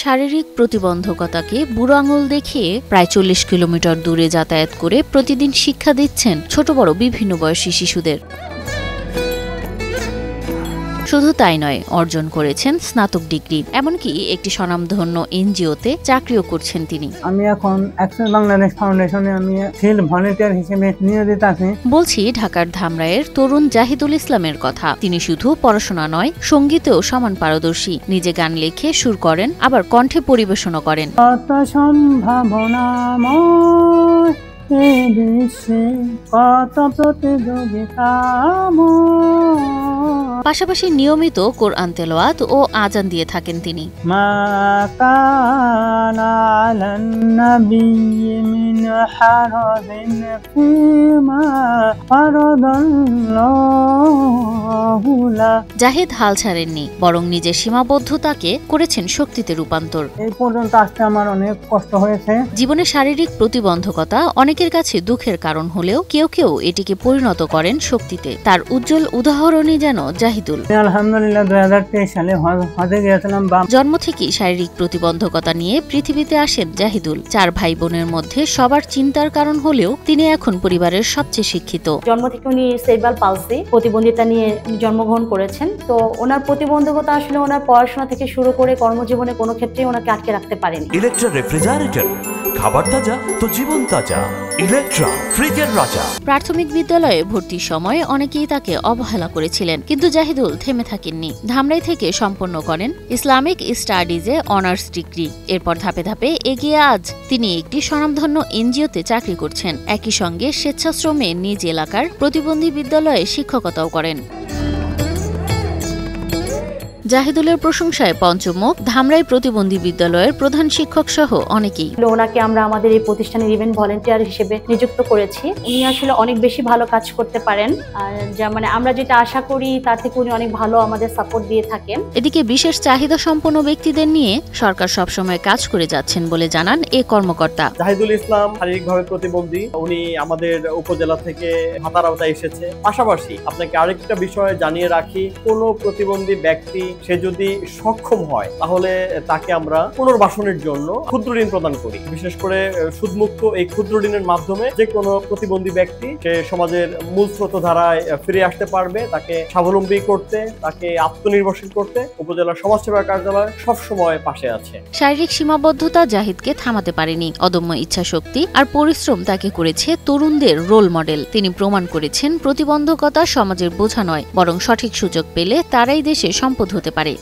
শারীরিক প্রতিবন্ধকতাকে বুড়ো আঙুল দেখিয়ে প্রায় ৪০ কিলোমিটার দূরে যাতায়াত করে প্রতিদিন শিক্ষা দিচ্ছেন ছোট বড় বিভিন্ন বয়সী শিশুদের। শুধু তাই নয়, অর্জন করেছেন স্নাতক ডিগ্রি, এমনকি একটি স্বনামধন্য এনজিওতে চাকরিও করছেন তিনি। আমি এখন অ্যাক্সেস বাংলাদেশ ফাউন্ডেশনে আমি ফিল্ড ভলান্টিয়ার হিসেবে নিয়োজিত আছি। বলছি ঢাকার ধামরাইয়ের তরুণ জাহিদুল ইসলামের কথা। তিনি শুধু পড়াশোনা নয়, সঙ্গীতেও সমান পারদর্শী। নিজে গান লিখে সুর করেন, আবার কণ্ঠে পরিবেশনও করেন। কত সম্ভাবনাময় এই বিশ্বে, কত প্রতিযোগিতাময়। পাশাপাশি নিয়মিত কোরআন তেলাওয়াত ও আজান দিয়ে থাকেন তিনি। মা কানা আলান নাবিয়্যি মিন হারাজিন ফিমা ফারাদাল্লাহু লা। জাহিদ হাল ছাড়েননি, বরং নিজের সীমাবদ্ধতাকে করেছেন শক্তিতে রূপান্তর। এই পর্যন্ত আসতে আমার অনেক কষ্ট হয়েছে। জীবনে শারীরিক প্রতিবন্ধকতা অনেকের কাছে দুঃখের কারণ হলেও কেউ কেউ এটিকে পরিণত করেন শক্তিতে। তার উজ্জ্বল উদাহরণই যেন জাহিদুল। আলহামদুলিল্লাহ 2023 সালে হজে গিয়েছিলাম। জন্ম থেকেই শারীরিক প্রতিবন্ধকতা নিয়ে পৃথিবীতে আসেন জাহিদুল। 4 ভাই বোনের মধ্যে সবার চিন্তার কারণ হলেও তিনি এখন পরিবারের সবচেয়ে শিক্ষিত। জন্ম থেকে উনি সেরিব্রাল পালসি প্রতিবন্ধিতা নিয়ে জন্মগ্রহণ করেছেন। তো ওনার প্রতিবন্ধকতা আসলে ওনার পড়াশোনা থেকে শুরু করে কর্মজীবনে কোনো ক্ষেত্রেই ওনাকে আটকে রাখতে পারেনি। ইলেকট্রা রেফ্রিজারেটর, খাবার তাজা তো জীবন তাজা। ইলেকট্রা, ফ্রিজের রাজা। প্রাথমিক বিদ্যালয়ে ভর্তির সময় অনেকেই তাকে অবহেলা করেছিলেন, কিন্তু জাহিদুল থেমে থাকেননি। ধামরাই থেকে সম্পন্ন করেন ইসলামিক স্টাডিজে অনার্স ডিগ্রি। এরপর ধাপে ধাপে এগিয়ে আজ তিনি একটি স্বনামধন্য এনজিওতে চাকরি করছেন। একই সঙ্গে স্বেচ্ছাশ্রমে নিজ এলাকার প্রতিবন্ধী বিদ্যালয়ে শিক্ষকতাও করেন। জাহিদুলের প্রশংসায় পঞ্চমুখ ধামরাই প্রতিবন্ধী বিদ্যালয়ের প্রধান শিক্ষক সহ অনেকেই। ওনাকে আমরা আমাদের এই প্রতিষ্ঠানের ইভেন্ট ভলান্টিয়ার হিসেবে নিযুক্ত করেছি। উনি আসলে অনেক বেশি ভালো কাজ করতে পারেন, যা মানে আমরা যেটা আশা করি তার থেকে উনি অনেক ভালো আমাদের সাপোর্ট দিয়ে থাকেন। এদিকে বিশেষ চাহিদা সম্পন্ন ব্যক্তিদের নিয়ে সরকার সবসময় কাজ করে যাচ্ছেন বলে জানান এ কর্মকর্তা। জাহিদুল ইসলাম শারীরিকভাবে প্রতিবন্ধী, উনি আমাদের উপজেলা থেকে ভাতার আওতায় এসেছে। পাশাপাশি আপনাকে আরেকটা বিষয় জানিয়ে রাখি, কোনো প্রতিবন্ধী ব্যক্তি সে যদি সক্ষম হয় তাহলে তাকে আমরা পুনর্বাসনের জন্য ক্ষুদ্র ঋণ প্রদান করি। বিশেষ করে সুদমুক্ত এই ক্ষুদ্র ঋণের মাধ্যমে যে কোনো প্রতিবন্ধী ব্যক্তি সে সমাজের মূল স্রোতধারায় ফিরে আসতে পারবে। তাকে স্বাবলম্বী করতে, তাকে আত্মনির্ভরশীল করতে উপজেলা সমাজসেবা কার্যালয় সবসময় পাশে আছে। শারীরিক সীমাবদ্ধতা জাহিদকে থামাতে পারেনি। অদম্য ইচ্ছাশক্তি আর পরিশ্রম তাকে করেছে তরুণদের রোল মডেল। তিনি প্রমাণ করেছেন প্রতিবন্ধকতা সমাজের বোঝা নয়, বরং সঠিক সুযোগ পেলে তারাই দেশে সম্পদ হতে পারে।